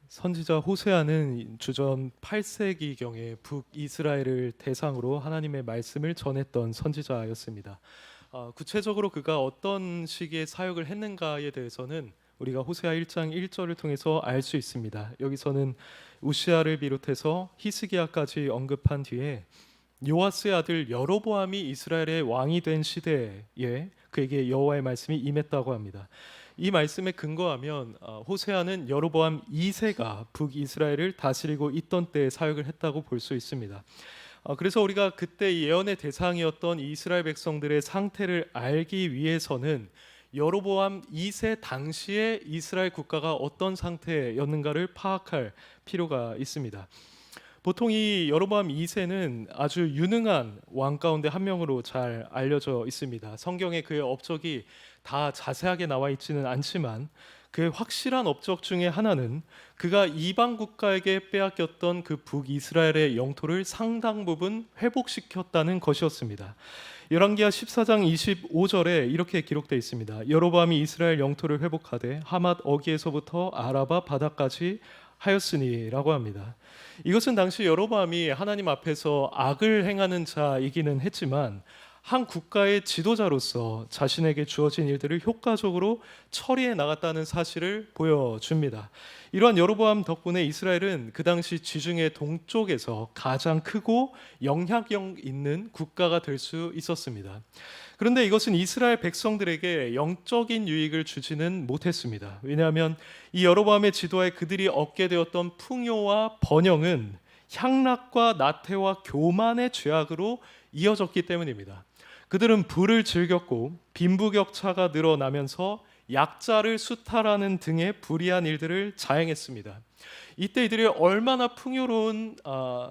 선지자 호세아는 주전 8세기경에 북이스라엘을 대상으로 하나님의 말씀을 전했던 선지자였습니다. 구체적으로 그가 어떤 시기에 사역을 했는가에 대해서는 우리가 호세아 1장 1절을 통해서 알 수 있습니다. 여기서는 우시아를 비롯해서 히스기야까지 언급한 뒤에 요아스의 아들 여로보암이 이스라엘의 왕이 된 시대에 그에게 여호와의 말씀이 임했다고 합니다. 이 말씀에 근거하면 호세아는 여로보암 2세가 북이스라엘을 다스리고 있던 때에 사역을 했다고 볼 수 있습니다. 그래서 우리가 그때 예언의 대상이었던 이스라엘 백성들의 상태를 알기 위해서는 여로보암 2세 당시에 이스라엘 국가가 어떤 상태였는가를 파악할 필요가 있습니다. 보통 이 여로보암 2세는 아주 유능한 왕 가운데 한 명으로 잘 알려져 있습니다. 성경에 그의 업적이 다 자세하게 나와 있지는 않지만 그의 확실한 업적 중에 하나는 그가 이방 국가에게 빼앗겼던 그 북이스라엘의 영토를 상당 부분 회복시켰다는 것이었습니다. 열왕기하 14장 25절에 이렇게 기록되어 있습니다. 여로보암이 이스라엘 영토를 회복하되 하맛 어기에서부터 아라바 바다까지 하였으니라고 합니다. 이것은 당시 여로보암이 하나님 앞에서 악을 행하는 자이기는 했지만 한 국가의 지도자로서 자신에게 주어진 일들을 효과적으로 처리해 나갔다는 사실을 보여줍니다. 이러한 여로보암 덕분에 이스라엘은 그 당시 지중해 동쪽에서 가장 크고 영향력 있는 국가가 될 수 있었습니다. 그런데 이것은 이스라엘 백성들에게 영적인 유익을 주지는 못했습니다. 왜냐하면 이 여로보암의 지도하에 그들이 얻게 되었던 풍요와 번영은 향락과 나태와 교만의 죄악으로 이어졌기 때문입니다. 그들은 부를 즐겼고 빈부격차가 늘어나면서 약자를 수탈하는 등의 불의한 일들을 자행했습니다. 이때 이들이 얼마나 풍요로운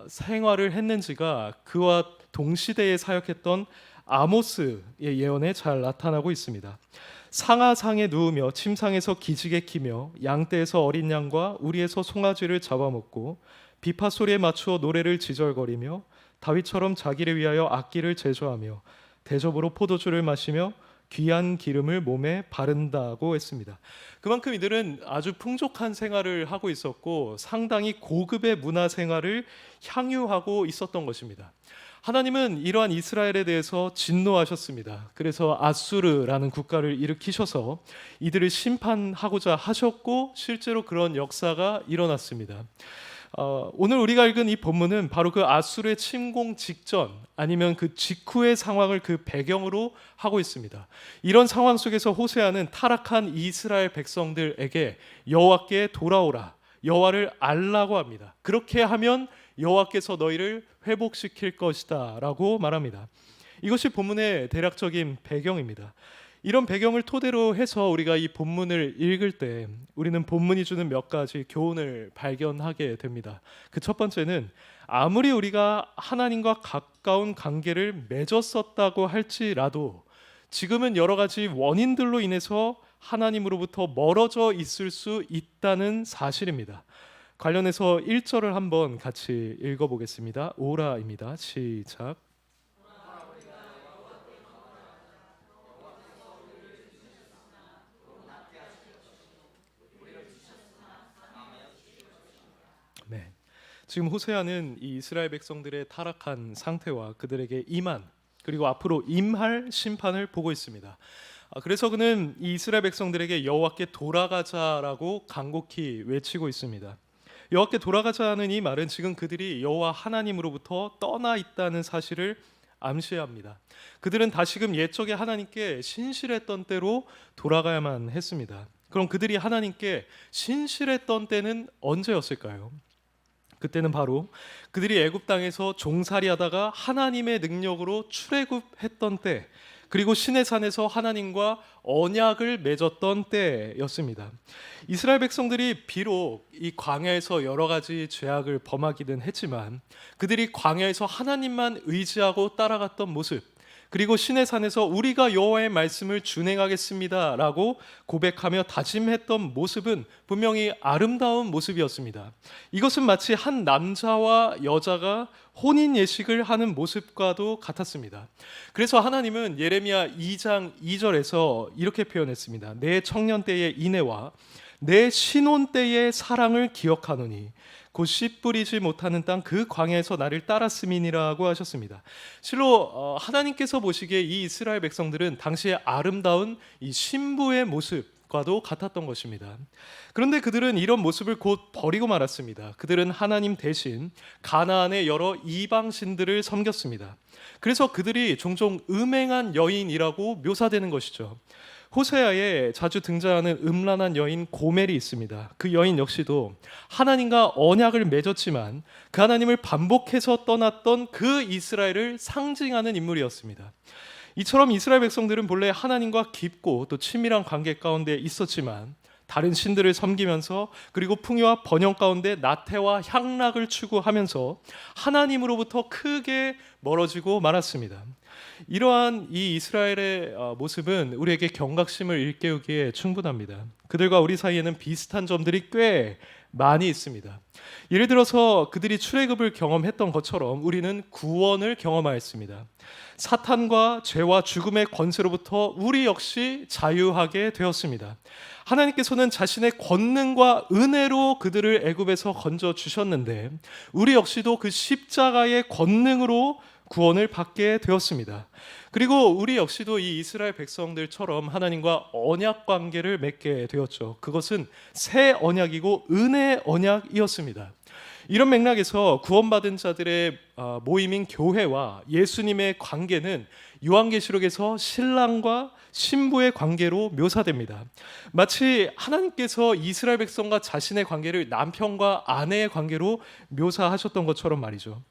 생활을 했는지가 그와 동시대에 사역했던 아모스의 예언에 잘 나타나고 있습니다. 상하상에 누우며 침상에서 기지개 키며 양떼에서 어린 양과 우리에서 송아지를 잡아먹고 비파 소리에 맞추어 노래를 지절거리며 다윗처럼 자기를 위하여 악기를 제조하며 대접으로 포도주를 마시며 귀한 기름을 몸에 바른다고 했습니다. 그만큼 이들은 아주 풍족한 생활을 하고 있었고 상당히 고급의 문화 생활을 향유하고 있었던 것입니다. 하나님은 이러한 이스라엘에 대해서 진노하셨습니다. 그래서 아수르라는 국가를 일으키셔서 이들을 심판하고자 하셨고 실제로 그런 역사가 일어났습니다. 오늘 우리가 읽은 이 본문은 바로 그 아수르의 침공 직전 아니면 그 직후의 상황을 그 배경으로 하고 있습니다. 이런 상황 속에서 호세아는 타락한 이스라엘 백성들에게 여호와께 돌아오라, 여호와를 알라고 합니다. 그렇게 하면 여호와께서 너희를 회복시킬 것이다 라고 말합니다. 이것이 본문의 대략적인 배경입니다. 이런 배경을 토대로 해서 우리가 이 본문을 읽을 때 우리는 본문이 주는 몇 가지 교훈을 발견하게 됩니다. 그 첫 번째는 아무리 우리가 하나님과 가까운 관계를 맺었었다고 할지라도 지금은 여러 가지 원인들로 인해서 하나님으로부터 멀어져 있을 수 있다는 사실입니다. 관련해서 1절을 한번 같이 읽어보겠습니다. 오라입니다. 시작. 네. 지금 호세아는 이 이스라엘 백성들의 타락한 상태와 그들에게 임한 그리고 앞으로 임할 심판을 보고 있습니다. 그래서 그는 이 이스라엘 백성들에게 여호와께 돌아가자라고 간곡히 외치고 있습니다. 여호와께 돌아가자는 이 말은 지금 그들이 여호와 하나님으로부터 떠나 있다는 사실을 암시합니다. 그들은 다시금 옛적의 하나님께 신실했던 때로 돌아가야만 했습니다. 그럼 그들이 하나님께 신실했던 때는 언제였을까요? 그때는 바로 그들이 애굽 땅에서 종살이하다가 하나님의 능력으로 출애굽했던 때, 그리고 시내산에서 하나님과 언약을 맺었던 때였습니다. 이스라엘 백성들이 비록 이 광야에서 여러 가지 죄악을 범하기는 했지만 그들이 광야에서 하나님만 의지하고 따라갔던 모습, 그리고 시내산에서 우리가 여호와의 말씀을 준행하겠습니다라고 고백하며 다짐했던 모습은 분명히 아름다운 모습이었습니다. 이것은 마치 한 남자와 여자가 혼인 예식을 하는 모습과도 같았습니다. 그래서 하나님은 예레미야 2장 2절에서 이렇게 표현했습니다. 내 청년 때의 인애와 내 신혼 때의 사랑을 기억하노니 곧 씨 뿌리지 못하는 땅 그 광야에서 나를 따랐음이니라고 하셨습니다. 실로 하나님께서 보시기에 이 이스라엘 백성들은 당시의 아름다운 이 신부의 모습과도 같았던 것입니다. 그런데 그들은 이런 모습을 곧 버리고 말았습니다. 그들은 하나님 대신 가나안의 여러 이방 신들을 섬겼습니다. 그래서 그들이 종종 음행한 여인이라고 묘사되는 것이죠. 호세아에 자주 등장하는 음란한 여인 고멜이 있습니다. 그 여인 역시도 하나님과 언약을 맺었지만 그 하나님을 반복해서 떠났던 그 이스라엘을 상징하는 인물이었습니다. 이처럼 이스라엘 백성들은 본래 하나님과 깊고 또 친밀한 관계 가운데 있었지만 다른 신들을 섬기면서 그리고 풍요와 번영 가운데 나태와 향락을 추구하면서 하나님으로부터 크게 멀어지고 말았습니다. 이러한 이 이스라엘의 모습은 우리에게 경각심을 일깨우기에 충분합니다. 그들과 우리 사이에는 비슷한 점들이 꽤 많이 있습니다. 예를 들어서 그들이 출애굽을 경험했던 것처럼 우리는 구원을 경험하였습니다. 사탄과 죄와 죽음의 권세로부터 우리 역시 자유하게 되었습니다. 하나님께서는 자신의 권능과 은혜로 그들을 애굽에서 건져 주셨는데 우리 역시도 그 십자가의 권능으로 구원을 받게 되었습니다. 그리고 우리 역시도 이 이스라엘 백성들처럼 하나님과 언약 관계를 맺게 되었죠. 그것은 새 언약이고 은혜의 언약이었습니다. 이런 맥락에서 구원받은 자들의 모임인 교회와 예수님의 관계는 요한계시록에서 신랑과 신부의 관계로 묘사됩니다. 마치 하나님께서 이스라엘 백성과 자신의 관계를 남편과 아내의 관계로 묘사하셨던 것처럼 말이죠.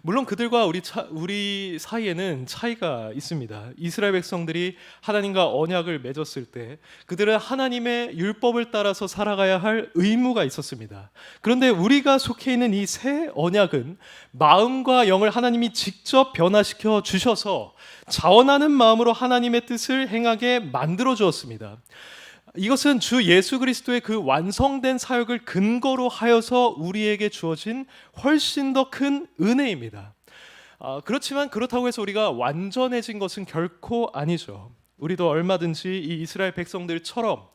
물론 그들과 우리 사이에는 차이가 있습니다. 이스라엘 백성들이 하나님과 언약을 맺었을 때 그들은 하나님의 율법을 따라서 살아가야 할 의무가 있었습니다. 그런데 우리가 속해 있는 이 새 언약은 마음과 영을 하나님이 직접 변화시켜 주셔서 자원하는 마음으로 하나님의 뜻을 행하게 만들어 주었습니다. 이것은 주 예수 그리스도의 그 완성된 사역을 근거로 하여서 우리에게 주어진 훨씬 더 큰 은혜입니다. 그렇지만 그렇다고 해서 우리가 완전해진 것은 결코 아니죠. 우리도 얼마든지 이 이스라엘 백성들처럼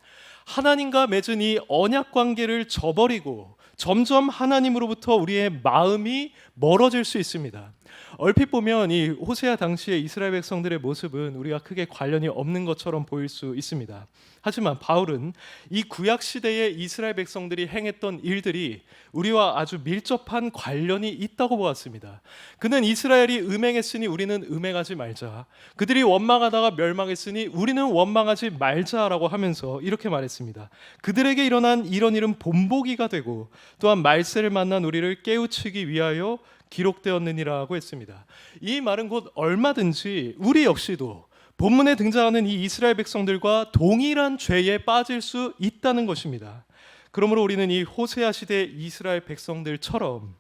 하나님과 맺은 이 언약 관계를 저버리고 점점 하나님으로부터 우리의 마음이 멀어질 수 있습니다. 얼핏 보면 이 호세아 당시의 이스라엘 백성들의 모습은 우리가 크게 관련이 없는 것처럼 보일 수 있습니다. 하지만 바울은 이 구약 시대의 이스라엘 백성들이 행했던 일들이 우리와 아주 밀접한 관련이 있다고 보았습니다. 그는 이스라엘이 음행했으니 우리는 음행하지 말자. 그들이 원망하다가 멸망했으니 우리는 원망하지 말자라고 하면서 이렇게 말했습니다. 그들에게 일어난 이런 일은 본보기가 되고 또한 말세를 만난 우리를 깨우치기 위하여 기록되었느니라고 했습니다. 이 말은 곧 얼마든지 우리 역시도 본문에 등장하는 이 이스라엘 백성들과 동일한 죄에 빠질 수 있다는 것입니다. 그러므로 우리는 이 호세아 시대의 이스라엘 백성들처럼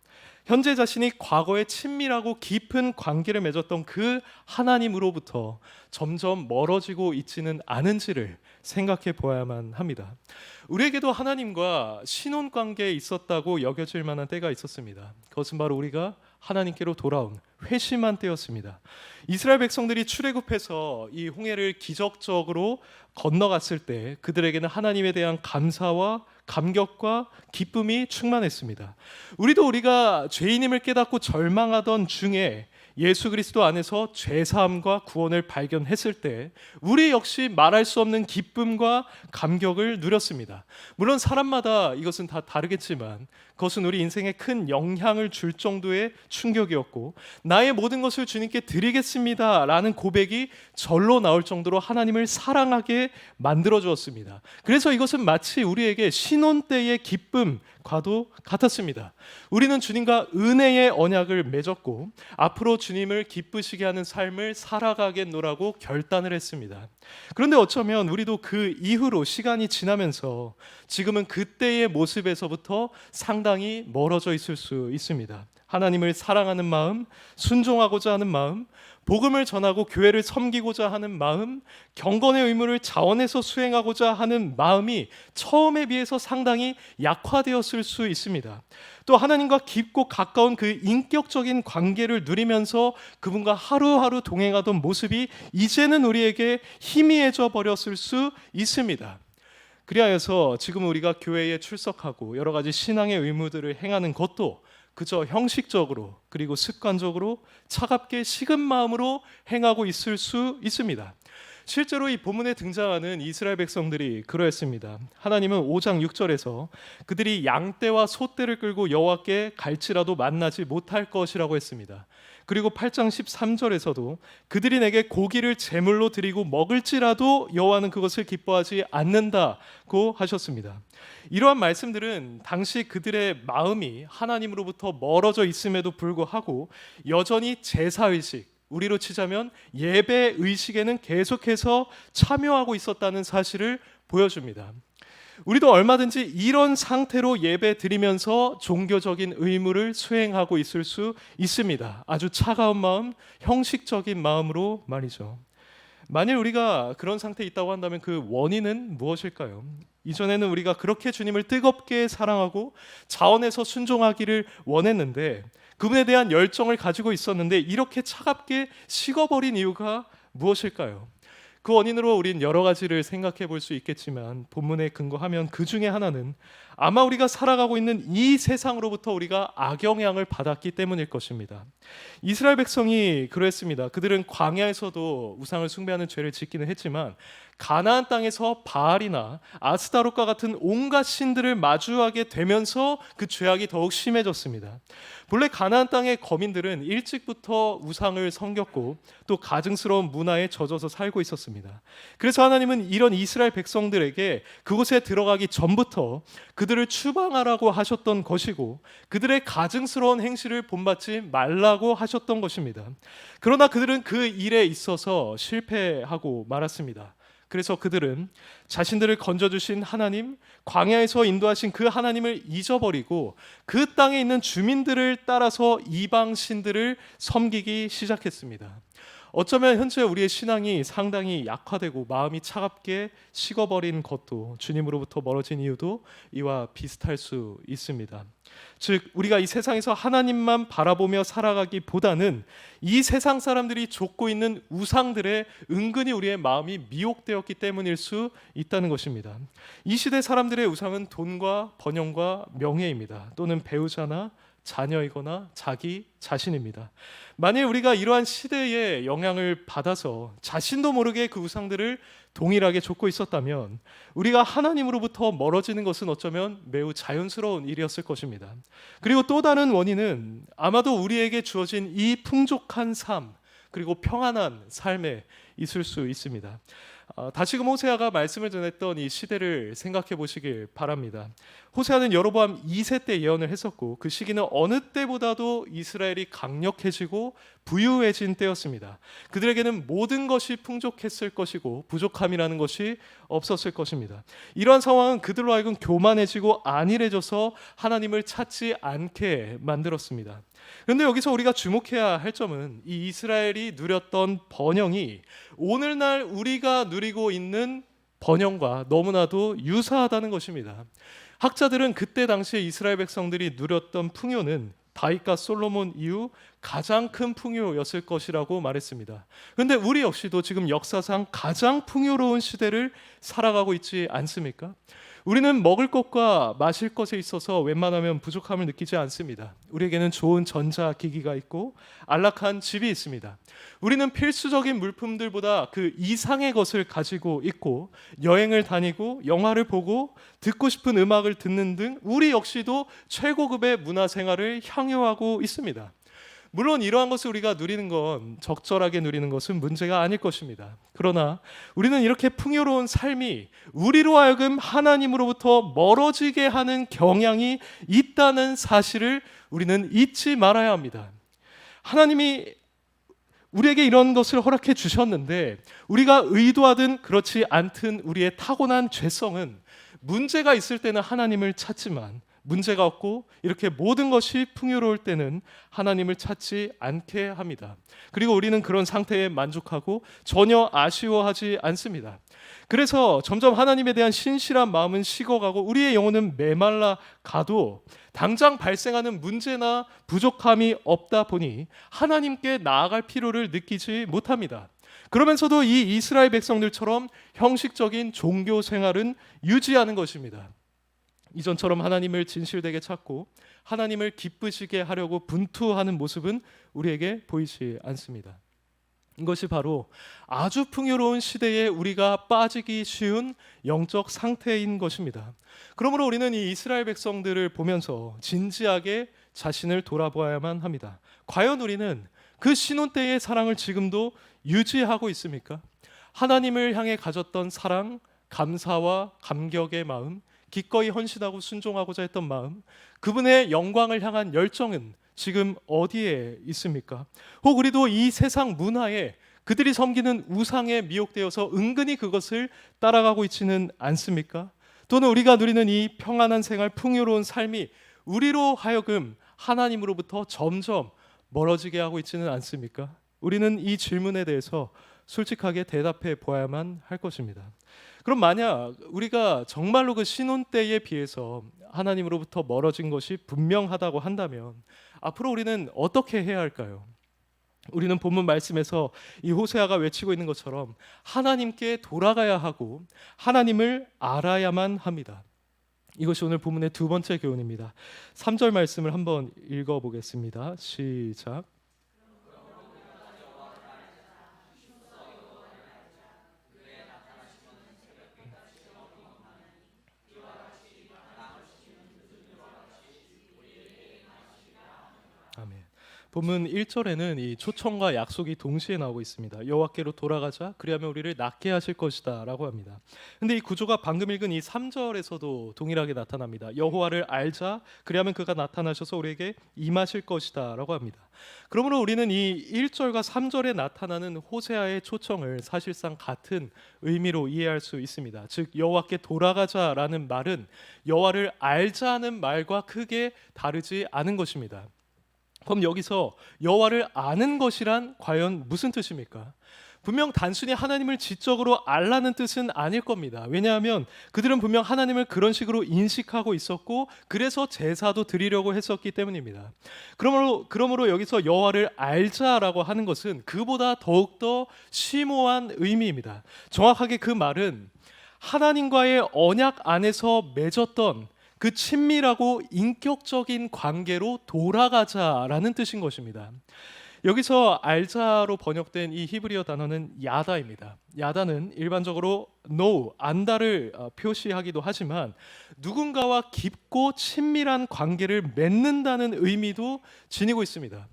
현재 자신이 과거에 친밀하고 깊은 관계를 맺었던 그 하나님으로부터 점점 멀어지고 있지는 않은지를 생각해 보아야만 합니다. 우리에게도 하나님과 신혼 관계에 있었다고 여겨질 만한 때가 있었습니다. 그것은 바로 우리가 하나님께로 돌아온 회심한 때였습니다. 이스라엘 백성들이 출애굽해서 이 홍해를 기적적으로 건너갔을 때 그들에게는 하나님에 대한 감사와 감격과 기쁨이 충만했습니다. 우리가 죄인임을 깨닫고 절망하던 중에 예수 그리스도 안에서 죄사함과 구원을 발견했을 때 우리 역시 말할 수 없는 기쁨과 감격을 누렸습니다. 물론 사람마다 이것은 다 다르겠지만 그것은 우리 인생에 큰 영향을 줄 정도의 충격이었고 나의 모든 것을 주님께 드리겠습니다 라는 고백이 절로 나올 정도로 하나님을 사랑하게 만들어 주었습니다. 그래서 이것은 마치 우리에게 신혼 때의 기쁨과도 같았습니다. 우리는 주님과 은혜의 언약을 맺었고 앞으로 주님을 기쁘시게 하는 삶을 살아가겠노라고 결단을 했습니다. 그런데 어쩌면 우리도 그 이후로 시간이 지나면서 지금은 그때의 모습에서부터 상당히 멀어져 있을 수 있습니다. 하나님을 사랑하는 마음, 순종하고자 하는 마음, 복음을 전하고 교회를 섬기고자 하는 마음, 경건의 의무를 자원해서 수행하고자 하는 마음이 처음에 비해서 상당히 약화되었을 수 있습니다. 또 하나님과 깊고 가까운 그 인격적인 관계를 누리면서 그분과 하루하루 동행하던 모습이 이제는 우리에게 희미해져 버렸을 수 있습니다. 그리하여서 지금 우리가 교회에 출석하고 여러 가지 신앙의 의무들을 행하는 것도 그저 형식적으로 그리고 습관적으로 차갑게 식은 마음으로 행하고 있을 수 있습니다. 실제로 이 본문에 등장하는 이스라엘 백성들이 그러했습니다. 하나님은 5장 6절에서 그들이 양떼와 소떼를 끌고 여호와께 갈지라도 만나지 못할 것이라고 했습니다. 그리고 8장 13절에서도 그들이 내게 고기를 제물로 드리고 먹을지라도 여호와는 그것을 기뻐하지 않는다고 하셨습니다. 이러한 말씀들은 당시 그들의 마음이 하나님으로부터 멀어져 있음에도 불구하고 여전히 제사의식, 우리로 치자면 예배 의식에는 계속해서 참여하고 있었다는 사실을 보여줍니다. 우리도 얼마든지 이런 상태로 예배 드리면서 종교적인 의무를 수행하고 있을 수 있습니다. 아주 차가운 마음, 형식적인 마음으로 말이죠. 만일 우리가 그런 상태에 있다고 한다면 그 원인은 무엇일까요? 이전에는 우리가 그렇게 주님을 뜨겁게 사랑하고 자원해서 순종하기를 원했는데, 그분에 대한 열정을 가지고 있었는데 이렇게 차갑게 식어버린 이유가 무엇일까요? 그 원인으로 우린 여러 가지를 생각해 볼 수 있겠지만 본문에 근거하면 그 중에 하나는 아마 우리가 살아가고 있는 이 세상으로부터 우리가 악영향을 받았기 때문일 것입니다. 이스라엘 백성이 그랬습니다. 그들은 광야에서도 우상을 숭배하는 죄를 짓기는 했지만 가나안 땅에서 바알이나 아스타롯과 같은 온갖 신들을 마주하게 되면서 그 죄악이 더욱 심해졌습니다. 본래 가나안 땅의 거민들은 일찍부터 우상을 섬겼고 또 가증스러운 문화에 젖어서 살고 있었습니다. 그래서 하나님은 이런 이스라엘 백성들에게 그곳에 들어가기 전부터 그들을 추방하라고 하셨던 것이고 그들의 가증스러운 행실을 본받지 말라고 하셨던 것입니다. 그러나 그들은 그 일에 있어서 실패하고 말았습니다. 그래서 그들은 자신들을 건져주신 하나님, 광야에서 인도하신 그 하나님을 잊어버리고 그 땅에 있는 주민들을 따라서 이방 신들을 섬기기 시작했습니다. 어쩌면 현재 우리의 신앙이 상당히 약화되고 마음이 차갑게 식어버린 것도 주님으로부터 멀어진 이유도 이와 비슷할 수 있습니다. 즉 우리가 이 세상에서 하나님만 바라보며 살아가기보다는 이 세상 사람들이 좇고 있는 우상들에 은근히 우리의 마음이 미혹되었기 때문일 수 있다는 것입니다. 이 시대 사람들의 우상은 돈과 번영과 명예입니다. 또는 배우자나 자녀이거나 자기 자신입니다. 만일 우리가 이러한 시대의 영향을 받아서 자신도 모르게 그 우상들을 동일하게 좇고 있었다면 우리가 하나님으로부터 멀어지는 것은 어쩌면 매우 자연스러운 일이었을 것입니다. 그리고 또 다른 원인은 아마도 우리에게 주어진 이 풍족한 삶 그리고 평안한 삶에 있을 수 있습니다. 다시금 호세아가 말씀을 전했던 이 시대를 생각해 보시길 바랍니다. 호세아는 여로보암 2세 때 예언을 했었고 그 시기는 어느 때보다도 이스라엘이 강력해지고 부유해진 때였습니다. 그들에게는 모든 것이 풍족했을 것이고 부족함이라는 것이 없었을 것입니다. 이러한 상황은 그들로 하여금 교만해지고 안일해져서 하나님을 찾지 않게 만들었습니다. 그런데 여기서 우리가 주목해야 할 점은 이 이스라엘이 누렸던 번영이 오늘날 우리가 누리고 있는 번영과 너무나도 유사하다는 것입니다. 학자들은 그때 당시에 이스라엘 백성들이 누렸던 풍요는 다윗과 솔로몬 이후 가장 큰 풍요였을 것이라고 말했습니다. 그런데 우리 역시도 지금 역사상 가장 풍요로운 시대를 살아가고 있지 않습니까? 우리는 먹을 것과 마실 것에 있어서 웬만하면 부족함을 느끼지 않습니다. 우리에게는 좋은 전자기기가 있고 안락한 집이 있습니다. 우리는 필수적인 물품들보다 그 이상의 것을 가지고 있고 여행을 다니고 영화를 보고 듣고 싶은 음악을 듣는 등 우리 역시도 최고급의 문화생활을 향유하고 있습니다. 물론 이러한 것을 우리가 누리는 건 적절하게 누리는 것은 문제가 아닐 것입니다. 그러나 우리는 이렇게 풍요로운 삶이 우리로 하여금 하나님으로부터 멀어지게 하는 경향이 있다는 사실을 우리는 잊지 말아야 합니다. 하나님이 우리에게 이런 것을 허락해 주셨는데 우리가 의도하든 그렇지 않든 우리의 타고난 죄성은 문제가 있을 때는 하나님을 찾지만 문제가 없고 이렇게 모든 것이 풍요로울 때는 하나님을 찾지 않게 합니다. 그리고 우리는 그런 상태에 만족하고 전혀 아쉬워하지 않습니다. 그래서 점점 하나님에 대한 신실한 마음은 식어가고 우리의 영혼은 메말라 가도 당장 발생하는 문제나 부족함이 없다 보니 하나님께 나아갈 필요를 느끼지 못합니다. 그러면서도 이 이스라엘 백성들처럼 형식적인 종교 생활은 유지하는 것입니다. 이전처럼 하나님을 진실되게 찾고 하나님을 기쁘시게 하려고 분투하는 모습은 우리에게 보이지 않습니다. 이것이 바로 아주 풍요로운 시대에 우리가 빠지기 쉬운 영적 상태인 것입니다. 그러므로 우리는 이 이스라엘 백성들을 보면서 진지하게 자신을 돌아보아야만 합니다. 과연 우리는 그 신혼 때의 사랑을 지금도 유지하고 있습니까? 하나님을 향해 가졌던 사랑, 감사와 감격의 마음, 기꺼이 헌신하고 순종하고자 했던 마음, 그분의 영광을 향한 열정은 지금 어디에 있습니까? 혹 우리도 이 세상 문화에 그들이 섬기는 우상에 미혹되어서 은근히 그것을 따라가고 있지는 않습니까? 또는 우리가 누리는 이 평안한 생활, 풍요로운 삶이 우리로 하여금 하나님으로부터 점점 멀어지게 하고 있지는 않습니까? 우리는 이 질문에 대해서 솔직하게 대답해 보아야만 할 것입니다. 그럼 만약 우리가 정말로 그 신혼 때에 비해서 하나님으로부터 멀어진 것이 분명하다고 한다면 앞으로 우리는 어떻게 해야 할까요? 우리는 본문 말씀에서 이 호세아가 외치고 있는 것처럼 하나님께 돌아가야 하고 하나님을 알아야만 합니다. 이것이 오늘 본문의 두 번째 교훈입니다. 3절 말씀을 한번 읽어보겠습니다. 시작. 아멘. 본문 1절에는 이 초청과 약속이 동시에 나오고 있습니다. 여호와께로 돌아가자, 그리하면 우리를 낫게 하실 것이다 라고 합니다. 근데 이 구조가 방금 읽은 이 3절에서도 동일하게 나타납니다. 여호와를 알자, 그리하면 그가 나타나셔서 우리에게 임하실 것이다 라고 합니다. 그러므로 우리는 이 1절과 3절에 나타나는 호세아의 초청을 사실상 같은 의미로 이해할 수 있습니다. 즉 여호와께 돌아가자라는 말은 여호와를 알자는 말과 크게 다르지 않은 것입니다. 그럼 여기서 여호와를 아는 것이란 과연 무슨 뜻입니까? 분명 단순히 하나님을 지적으로 알라는 뜻은 아닐 겁니다. 왜냐하면 그들은 분명 하나님을 그런 식으로 인식하고 있었고 그래서 제사도 드리려고 했었기 때문입니다. 그러므로 여기서 여호와를 알자라고 하는 것은 그보다 더욱더 심오한 의미입니다. 정확하게 그 말은 하나님과의 언약 안에서 맺었던 그 친밀하고 인격적인 관계로 돌아가자라는 뜻인 것입니다. 여기서 알자로 번역된 이 히브리어 단어는 야다입니다. 야다는 일반적으로 know, 안다를 표시하기도 하지만 누군가와 깊고 친밀한 관계를 맺는다는 의미도 지니고 있습니다.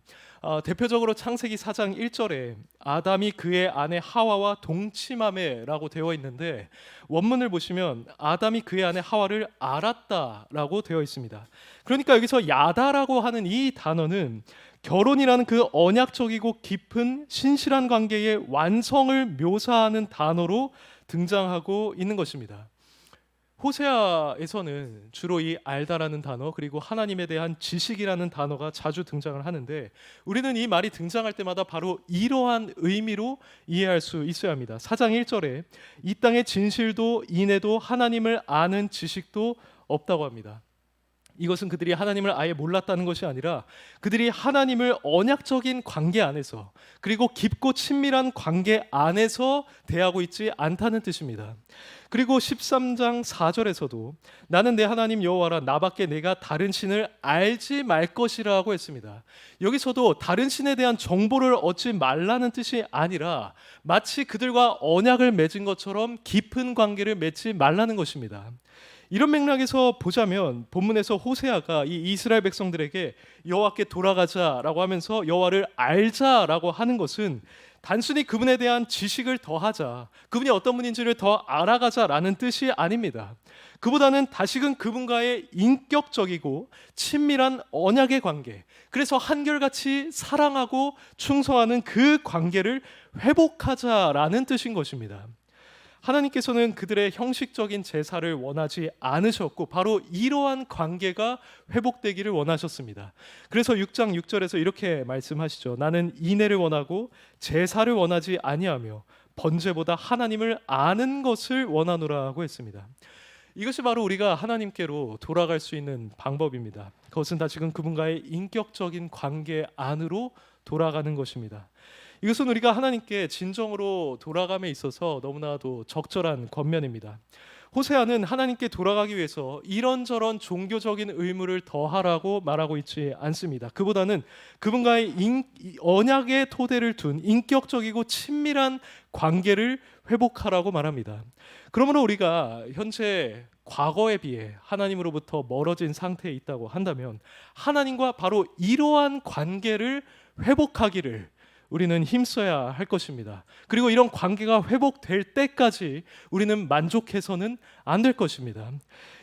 대표적으로 창세기 4장 1절에 아담이 그의 아내 하와와 동침하매라고 되어 있는데 원문을 보시면 아담이 그의 아내 하와를 알았다라고 되어 있습니다. 그러니까 여기서 야다라고 하는 이 단어는 결혼이라는 그 언약적이고 깊은 신실한 관계의 완성을 묘사하는 단어로 등장하고 있는 것입니다. 호세아에서는 주로 이 알다라는 단어 그리고 하나님에 대한 지식이라는 단어가 자주 등장을 하는데 우리는 이 말이 등장할 때마다 바로 이러한 의미로 이해할 수 있어야 합니다. 4장 1절에 이 땅의 진실도 인애도 하나님을 아는 지식도 없다고 합니다. 이것은 그들이 하나님을 아예 몰랐다는 것이 아니라 그들이 하나님을 언약적인 관계 안에서 그리고 깊고 친밀한 관계 안에서 대하고 있지 않다는 뜻입니다. 그리고 13장 4절에서도 나는 내 하나님 여호와라 나밖에 내가 다른 신을 알지 말 것이라고 했습니다. 여기서도 다른 신에 대한 정보를 얻지 말라는 뜻이 아니라 마치 그들과 언약을 맺은 것처럼 깊은 관계를 맺지 말라는 것입니다. 이런 맥락에서 보자면 본문에서 호세아가 이 이스라엘 백성들에게 여호와께 돌아가자라고 하면서 여호와를 알자라고 하는 것은 단순히 그분에 대한 지식을 더하자, 그분이 어떤 분인지를 더 알아가자라는 뜻이 아닙니다. 그보다는 다시금 그분과의 인격적이고 친밀한 언약의 관계, 그래서 한결같이 사랑하고 충성하는 그 관계를 회복하자라는 뜻인 것입니다. 하나님께서는 그들의 형식적인 제사를 원하지 않으셨고 바로 이러한 관계가 회복되기를 원하셨습니다. 그래서 6장 6절에서 이렇게 말씀하시죠. 나는 인애를 원하고 제사를 원하지 아니하며 번제보다 하나님을 아는 것을 원하노라고 했습니다. 이것이 바로 우리가 하나님께로 돌아갈 수 있는 방법입니다. 그것은 다시금 그분과의 인격적인 관계 안으로 돌아가는 것입니다. 이것은 우리가 하나님께 진정으로 돌아감에 있어서 너무나도 적절한 권면입니다. 호세아는 하나님께 돌아가기 위해서 이런저런 종교적인 의무를 더하라고 말하고 있지 않습니다. 그보다는 그분과의 언약의 토대를 둔 인격적이고 친밀한 관계를 회복하라고 말합니다. 그러므로 우리가 현재 과거에 비해 하나님으로부터 멀어진 상태에 있다고 한다면 하나님과 바로 이러한 관계를 회복하기를 우리는 힘써야 할 것입니다. 그리고 이런 관계가 회복될 때까지 우리는 만족해서는 안 될 것입니다.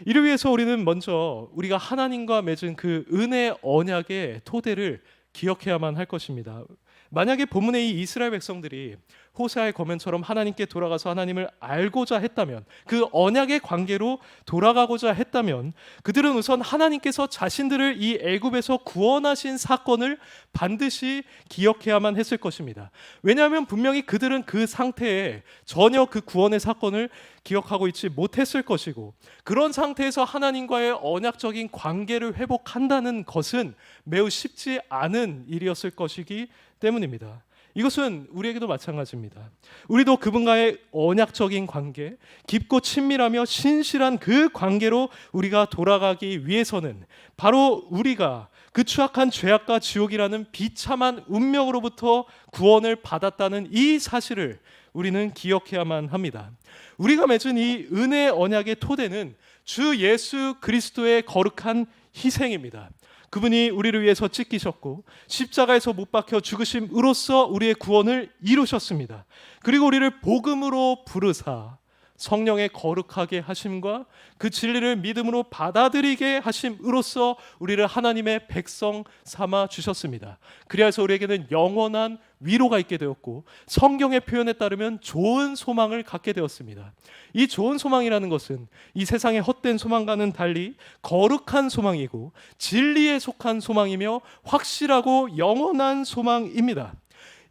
이를 위해서 우리는 먼저 우리가 하나님과 맺은 그 은혜 언약의 토대를 기억해야만 할 것입니다. 만약에 본문의 이 이스라엘 백성들이 호세아의 거면처럼 하나님께 돌아가서 하나님을 알고자 했다면, 그 언약의 관계로 돌아가고자 했다면, 그들은 우선 하나님께서 자신들을 이 애굽에서 구원하신 사건을 반드시 기억해야만 했을 것입니다. 왜냐하면 분명히 그들은 그 상태에 전혀 그 구원의 사건을 기억하고 있지 못했을 것이고, 그런 상태에서 하나님과의 언약적인 관계를 회복한다는 것은 매우 쉽지 않은 일이었을 것이기 때문입니다. 이것은 우리에게도 마찬가지입니다. 우리도 그분과의 언약적인 관계, 깊고 친밀하며 신실한 그 관계로 우리가 돌아가기 위해서는 바로 우리가 그 추악한 죄악과 지옥이라는 비참한 운명으로부터 구원을 받았다는 이 사실을 우리는 기억해야만 합니다. 우리가 맺은 이 은혜 언약의 토대는 주 예수 그리스도의 거룩한 희생입니다. 그분이 우리를 위해서 찢기셨고 십자가에서 못 박혀 죽으심으로써 우리의 구원을 이루셨습니다. 그리고 우리를 복음으로 부르사 성령의 거룩하게 하심과 그 진리를 믿음으로 받아들이게 하심으로써 우리를 하나님의 백성 삼아 주셨습니다. 그래서 우리에게는 영원한 위로가 있게 되었고 성경의 표현에 따르면 좋은 소망을 갖게 되었습니다. 이 좋은 소망이라는 것은 이 세상의 헛된 소망과는 달리 거룩한 소망이고 진리에 속한 소망이며 확실하고 영원한 소망입니다.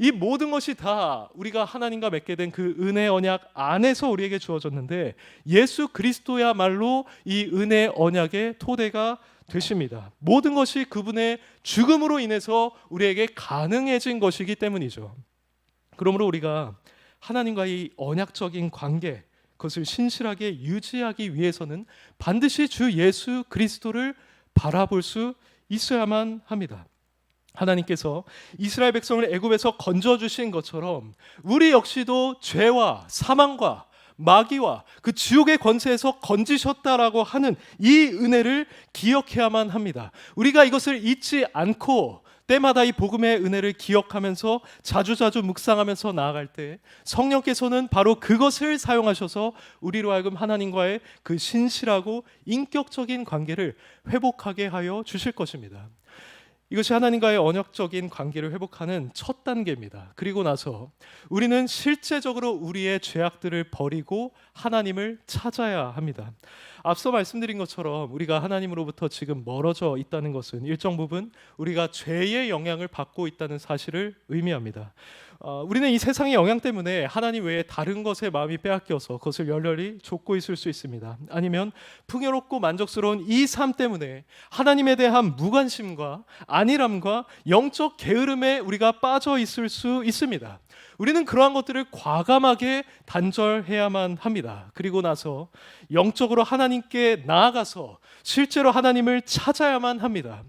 이 모든 것이 다 우리가 하나님과 맺게 된 그 은혜 언약 안에서 우리에게 주어졌는데 예수 그리스도야말로 이 은혜 언약의 토대가 되십니다. 모든 것이 그분의 죽음으로 인해서 우리에게 가능해진 것이기 때문이죠. 그러므로 우리가 하나님과의 언약적인 관계, 그것을 신실하게 유지하기 위해서는 반드시 주 예수 그리스도를 바라볼 수 있어야만 합니다. 하나님께서 이스라엘 백성을 애굽에서 건져주신 것처럼 우리 역시도 죄와 사망과 마귀와 그 지옥의 권세에서 건지셨다라고 하는 이 은혜를 기억해야만 합니다. 우리가 이것을 잊지 않고 때마다 이 복음의 은혜를 기억하면서 자주자주 묵상하면서 나아갈 때 성령께서는 바로 그것을 사용하셔서 우리로 하여금 하나님과의 그 신실하고 인격적인 관계를 회복하게 하여 주실 것입니다. 이것이 하나님과의 언약적인 관계를 회복하는 첫 단계입니다. 그리고 나서 우리는 실제적으로 우리의 죄악들을 버리고 하나님을 찾아야 합니다. 앞서 말씀드린 것처럼 우리가 하나님으로부터 지금 멀어져 있다는 것은 일정 부분 우리가 죄의 영향을 받고 있다는 사실을 의미합니다. 우리는 이 세상의 영향 때문에 하나님 외에 다른 것에 마음이 빼앗겨서 그것을 열렬히 좇고 있을 수 있습니다. 아니면 풍요롭고 만족스러운 이 삶 때문에 하나님에 대한 무관심과 안일함과 영적 게으름에 우리가 빠져 있을 수 있습니다. 우리는 그러한 것들을 과감하게 단절해야만 합니다. 그리고 나서 영적으로 하나님께 나아가서 실제로 하나님을 찾아야만 합니다.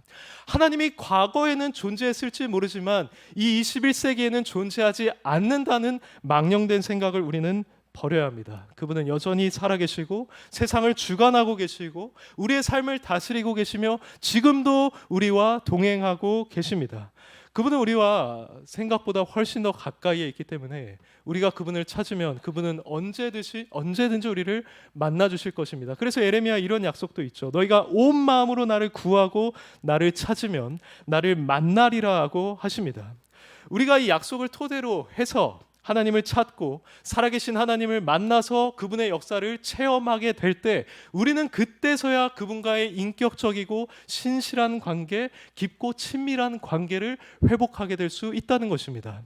하나님이 과거에는 존재했을지 모르지만 이 21세기에는 존재하지 않는다는 망령된 생각을 우리는 버려야 합니다. 그분은 여전히 살아계시고 세상을 주관하고 계시고 우리의 삶을 다스리고 계시며 지금도 우리와 동행하고 계십니다. 그분은 우리와 생각보다 훨씬 더 가까이에 있기 때문에 우리가 그분을 찾으면 그분은 언제든지 우리를 만나 주실 것입니다. 그래서 예레미야 이런 약속도 있죠. 너희가 온 마음으로 나를 구하고 나를 찾으면 나를 만나리라고 하십니다. 우리가 이 약속을 토대로 해서 하나님을 찾고 살아계신 하나님을 만나서 그분의 역사를 체험하게 될 때 우리는 그때서야 그분과의 인격적이고 신실한 관계, 깊고 친밀한 관계를 회복하게 될 수 있다는 것입니다.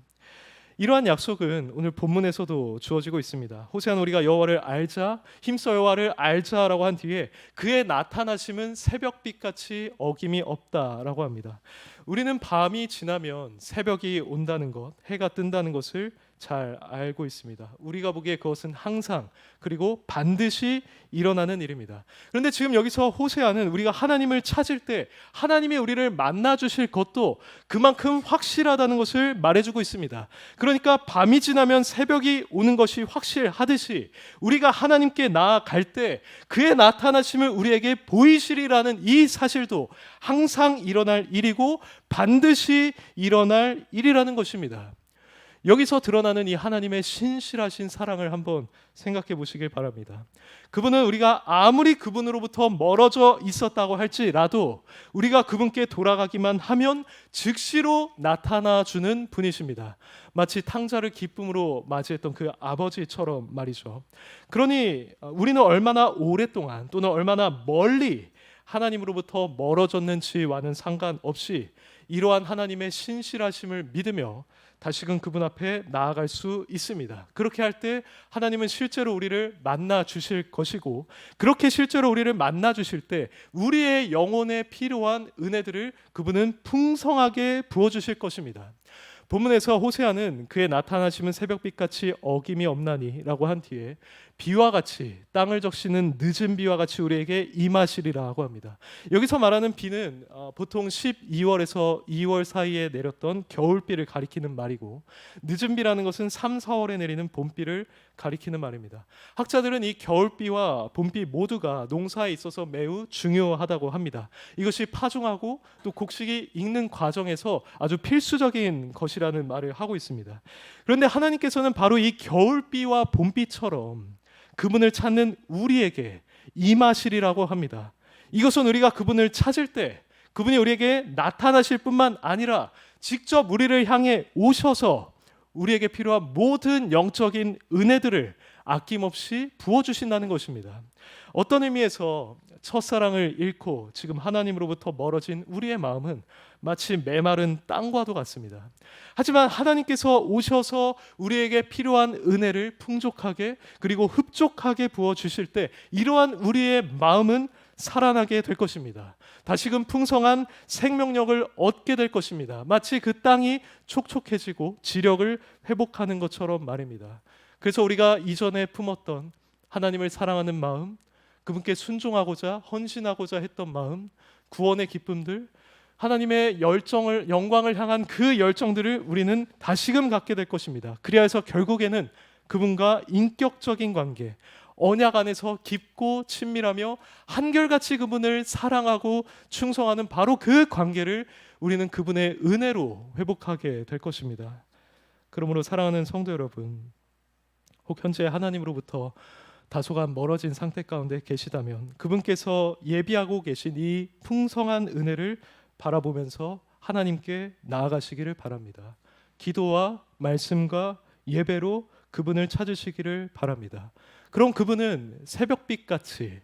이러한 약속은 오늘 본문에서도 주어지고 있습니다. 호세아는 우리가 여호와를 알자, 힘써 여호와를 알자라고 한 뒤에 그의 나타나심은 새벽빛같이 어김이 없다라고 합니다. 우리는 밤이 지나면 새벽이 온다는 것, 해가 뜬다는 것을 잘 알고 있습니다. 우리가 보기에 그것은 항상 그리고 반드시 일어나는 일입니다. 그런데 지금 여기서 호세아는 우리가 하나님을 찾을 때 하나님이 우리를 만나 주실 것도 그만큼 확실하다는 것을 말해주고 있습니다. 그러니까 밤이 지나면 새벽이 오는 것이 확실하듯이 우리가 하나님께 나아갈 때 그의 나타나심을 우리에게 보이시리라는 이 사실도 항상 일어날 일이고 반드시 일어날 일이라는 것입니다. 여기서 드러나는 이 하나님의 신실하신 사랑을 한번 생각해 보시길 바랍니다. 그분은 우리가 아무리 그분으로부터 멀어져 있었다고 할지라도 우리가 그분께 돌아가기만 하면 즉시로 나타나 주는 분이십니다. 마치 탕자를 기쁨으로 맞이했던 그 아버지처럼 말이죠. 그러니 우리는 얼마나 오랫동안 또는 얼마나 멀리 하나님으로부터 멀어졌는지와는 상관없이 이러한 하나님의 신실하심을 믿으며 다시금 그분 앞에 나아갈 수 있습니다. 그렇게 할 때 하나님은 실제로 우리를 만나 주실 것이고 그렇게 실제로 우리를 만나 주실 때 우리의 영혼에 필요한 은혜들을 그분은 풍성하게 부어 주실 것입니다. 본문에서 호세아는 그의 나타나심은 새벽빛같이 어김이 없나니라고 한 뒤에 비와 같이 땅을 적시는 늦은 비와 같이 우리에게 임하시리라고 합니다. 여기서 말하는 비는 보통 12월에서 2월 사이에 내렸던 겨울비를 가리키는 말이고 늦은 비라는 것은 3, 4월에 내리는 봄비를 가리키는 말입니다. 학자들은 이 겨울비와 봄비 모두가 농사에 있어서 매우 중요하다고 합니다. 이것이 파종하고 또 곡식이 익는 과정에서 아주 필수적인 것이라는 말을 하고 있습니다. 그런데 하나님께서는 바로 이 겨울비와 봄비처럼 그분을 찾는 우리에게 임하시리라고 합니다. 이것은 우리가 그분을 찾을 때 그분이 우리에게 나타나실 뿐만 아니라 직접 우리를 향해 오셔서 우리에게 필요한 모든 영적인 은혜들을 아낌없이 부어주신다는 것입니다. 어떤 의미에서 첫사랑을 잃고 지금 하나님으로부터 멀어진 우리의 마음은 마치 메마른 땅과도 같습니다. 하지만 하나님께서 오셔서 우리에게 필요한 은혜를 풍족하게 그리고 흡족하게 부어주실 때 이러한 우리의 마음은 살아나게 될 것입니다. 다시금 풍성한 생명력을 얻게 될 것입니다. 마치 그 땅이 촉촉해지고 지력을 회복하는 것처럼 말입니다. 그래서 우리가 이전에 품었던 하나님을 사랑하는 마음, 그분께 순종하고자 헌신하고자 했던 마음, 구원의 기쁨들, 하나님의 영광을 향한 그 열정들을 우리는 다시금 갖게 될 것입니다. 그리하여서 결국에는 그분과 인격적인 관계, 언약 안에서 깊고 친밀하며 한결같이 그분을 사랑하고 충성하는 바로 그 관계를 우리는 그분의 은혜로 회복하게 될 것입니다. 그러므로 사랑하는 성도 여러분, 혹 현재 하나님으로부터 다소간 멀어진 상태 가운데 계시다면 그분께서 예비하고 계신 이 풍성한 은혜를 바라보면서 하나님께 나아가시기를 바랍니다. 기도와 말씀과 예배로 그분을 찾으시기를 바랍니다. 그럼 그분은 새벽빛같이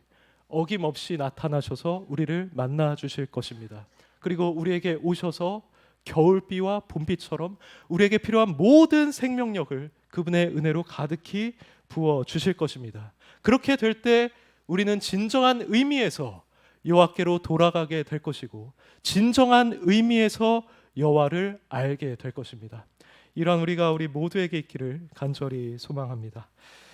어김없이 나타나셔서 우리를 만나 주실 것입니다. 그리고 우리에게 오셔서 겨울비와 봄비처럼 우리에게 필요한 모든 생명력을 그분의 은혜로 가득히 부어 주실 것입니다. 그렇게 될 때 우리는 진정한 의미에서 여호와께로 돌아가게 될 것이고 진정한 의미에서 여호와를 알게 될 것입니다. 이러한 우리 모두에게 있기를 간절히 소망합니다.